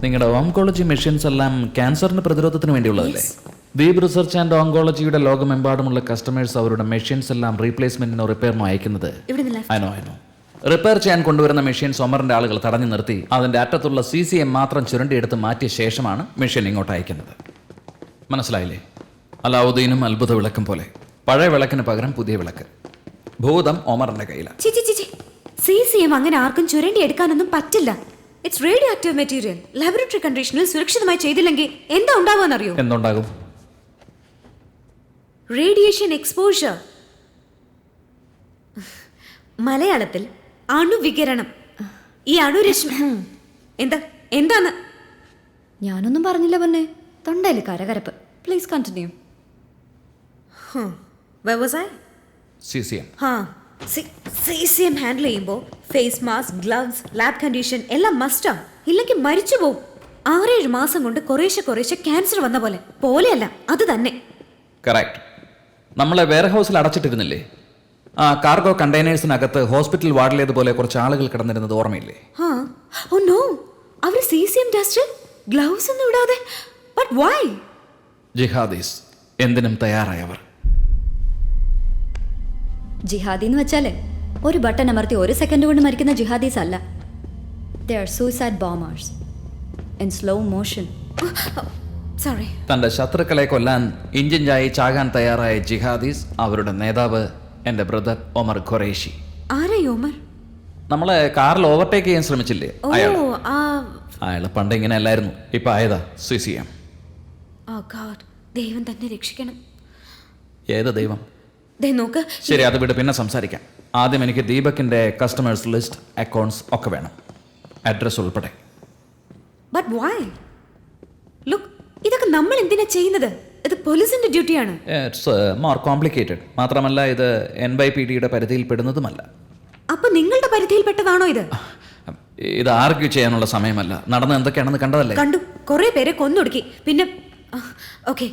നിങ്ങളുടെ oncology machines എല്ലാം ക്യാൻസറിന് പ്രതിരോധത്തിന് വേണ്ടിയുള്ളതല്ലേ? ദീപ് റിസർച്ച് ആൻഡ് ഓങ്കോളജിയുടെ ലോകമെമ്പാടുമുള്ള കസ്റ്റമേഴ്സ് അവരുടെ മെഷീൻസ് എല്ലാം റീപ്ലേസ്മെന്റിനോ റിപ്പയറിനോ അയക്കുന്നത്. അനോ റിപ്പയർ ചെയ്യാൻ കൊണ്ടുവരുന്ന മെഷീൻസ് ഒമറിന്റെ ആളുകൾ തടഞ്ഞു നിർത്തി അതിന്റെ അറ്റത്തുള്ള CCM മാത്രം ചുരണ്ടിയെടുത്ത് മാറ്റിയ ശേഷമാണ് മെഷീൻ ഇങ്ങോട്ട് അയക്കുന്നത്. മനസ്സിലായില്ലേ? അലാവുദ്ദീനും അത്ഭുത വിളക്കും പോലെ പഴയ വിളക്കിന് പകരം പുതിയ വിളക്ക്. ഭൂതം ഒമറിന്റെ കയ്യിലാണ്. CCM അങ്ങനെ ആർക്കും ചുരണ്ടി എടുക്കാനൊന്നും പറ്റില്ല. It's radio active material. Laboratory കണ്ടീഷനിൽ സുരക്ഷിതമായി ചെയ്തില്ലെങ്കിൽ എന്താ ഉണ്ടാവുമെന്നറിയോ? എന്തുണ്ടാകും? Radiation exposure. മലയാളത്തിൽ അണുവികിരണം. ഈ അണുരശ്മി എന്താണ്? ഞാനൊന്നും പറഞ്ഞില്ല പൊന്നെ. തൊണ്ടയിൽ കരകരപ്പ്. Please continue. CCM ഹാൻഡിൽ ചെയ്യുമ്പോൾ face mask, gloves, lab condition എല്ലാം മസ്റ്റാ. ഇല്ലെങ്കിൽ മരിച്ചു പോവും. 6-7 മാസം കൊണ്ട് കുറേശ്ശെ ക്യാൻസർ വന്ന പോലെയല്ല അത് തന്നെ. കറക്റ്റ്. നമ്മളെ വെയർഹൗസിൽ അടച്ചിട്ടിരുന്നില്ലേ? ആ കാർഗോ കണ്ടെയ്നേഴ്സിനകത്ത് ഹോസ്പിറ്റൽ വാർഡിലേതുപോലെ കുറച്ച് ആളുകൾ കിടന്നിരുന്നത് ഓർമ്മയില്ലേ? ഓ നോ, അവർ CCM ടെസ്റ്റ് ഗ്ലൗസ് ഒന്നും ഇടാതെ. But why? ജിഹാദീസ്, എന്തിനും തയ്യാറായവർ. ജിഹാദി എന്ന് വെച്ചാലേ ഒരു ബട്ടൺ അമർത്തി 1 സെക്കൻഡ് കൊണ്ട് മരിക്കുന്ന ജിഹാദീസ് അല്ല. They are suicide bombers in slow motion. Sorry. തന്റെ ശത്രുക്കളെ കൊല്ലാൻ ഇഞ്ചിഞ്ചായി ചാകാൻ തയ്യാറായ ജിഹാദീസ്, അവരുടെ നേതാവ് എന്റെ ബ്രദർ ഒമർ ഖുറൈഷി. ആരായി ഒമർ? നമ്മളെ കാറിൽ ഓവർടേക്ക് ചെയ്യാൻ ശ്രമിച്ചില്ലേ? അയാള് പണ്ട് ഇങ്ങനെ അല്ലായിരുന്നു. ഇപ്പൊ ആയതാ CCM. ദൈവം തന്നെ രക്ഷിക്കണം. ഏത് ദൈവം? നോക്ക്. ശരി, അത് വിട്, പിന്നെ സംസാരിക്കാം. ആദ്യം എനിക്ക് ദീപകിന്റെ കസ്റ്റമേഴ്സ് ലിസ്റ്റ്, അക്കൗണ്ട്സ് ഒക്കെ വേണം, അഡ്രസ് ഉൾപ്പെടെ. But why? ലുക്ക്, ഇതൊക്കെ നമ്മൾ എന്തിനാ ചെയ്യുന്നത്? ഇത് പോലീസിന്റെ ഡ്യൂട്ടിയാണ്. It's more complicated. മാത്രമല്ല ഇത് NYPDയുടെ പരിധിയിൽ പെടുന്നതുമല്ല. അപ്പൊ നിങ്ങളുടെ പരിധിയിൽപ്പെട്ടതാണോ ഇത്? ഇത് ആർഗ്യൂ ചെയ്യാനുള്ള സമയമല്ല. നടന്ന് എന്തൊക്കെയാണെന്ന് കണ്ടതല്ലേ? കണ്ടു. കുറെ പേരെ കൊന്നൊടുക്കി. പിന്നെ ഓക്കെ,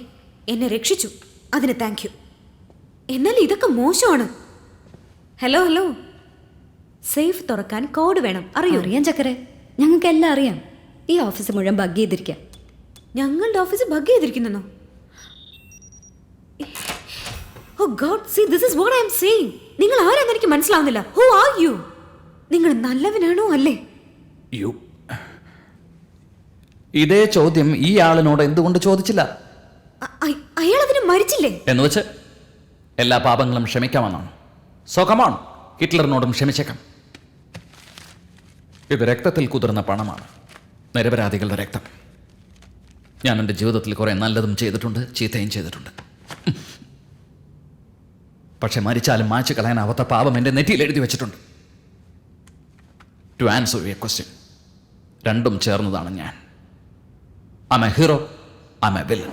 എന്നെ രക്ഷിച്ചു, അതിന് താങ്ക് യു. എന്നാൽ ഇതൊക്കെ മോശമാണ്. ഹലോ, സേഫ് തുറക്കാൻ കോഡ് വേണം. അറിയാം ചക്കരെ, ഞങ്ങൾക്ക് എല്ലാം അറിയാം. ഈ ഓഫീസ് മുഴുവൻ ബഗ് ചെയ്തിരിക്കാം. ഞങ്ങളുടെ ഓഫീസ് ബഗ് ചെയ്തിരിക്കുന്നോ? Oh God, see this is what I am saying. നിങ്ങൾ ആരാന്ന് എനിക്ക് മനസ്സിലാവുന്നില്ല. Who are you? നിങ്ങൾ നല്ലവനാണോ അല്ലേ? യു ഇതേ ചോദ്യം ഈ ആളിനോട് എന്തുകൊണ്ട് ചോദിച്ചില്ല? അയാൾ അതിന് മരിച്ചില്ലേ? എന്ന് വെച്ച് എല്ലാ പാപങ്ങളും ക്ഷമിക്കാമെന്നാണ്? സോ കം ഓൺ, ഹിറ്റ്ലറിനോടും ക്ഷമിച്ചേക്കാം. ഇത് രക്തത്തിൽ കുതിർന്ന പണമാണ്, നിരപരാധികളുടെ രക്തം. ഞാൻ എൻ്റെ ജീവിതത്തിൽ കുറെ നല്ലതും ചെയ്തിട്ടുണ്ട്, ചീത്തയും ചെയ്തിട്ടുണ്ട്. പക്ഷെ മരിച്ചാലും മായ്ച്ചു കളയാനാവാത്ത പാപം എൻ്റെ നെറ്റിയിൽ എഴുതി വെച്ചിട്ടുണ്ട്. ടു ആൻസർ യുവർ ക്വസ്റ്റ്യൻ, രണ്ടും ചേർന്നതാണ് ഞാൻ. I M A hero, I M A villain.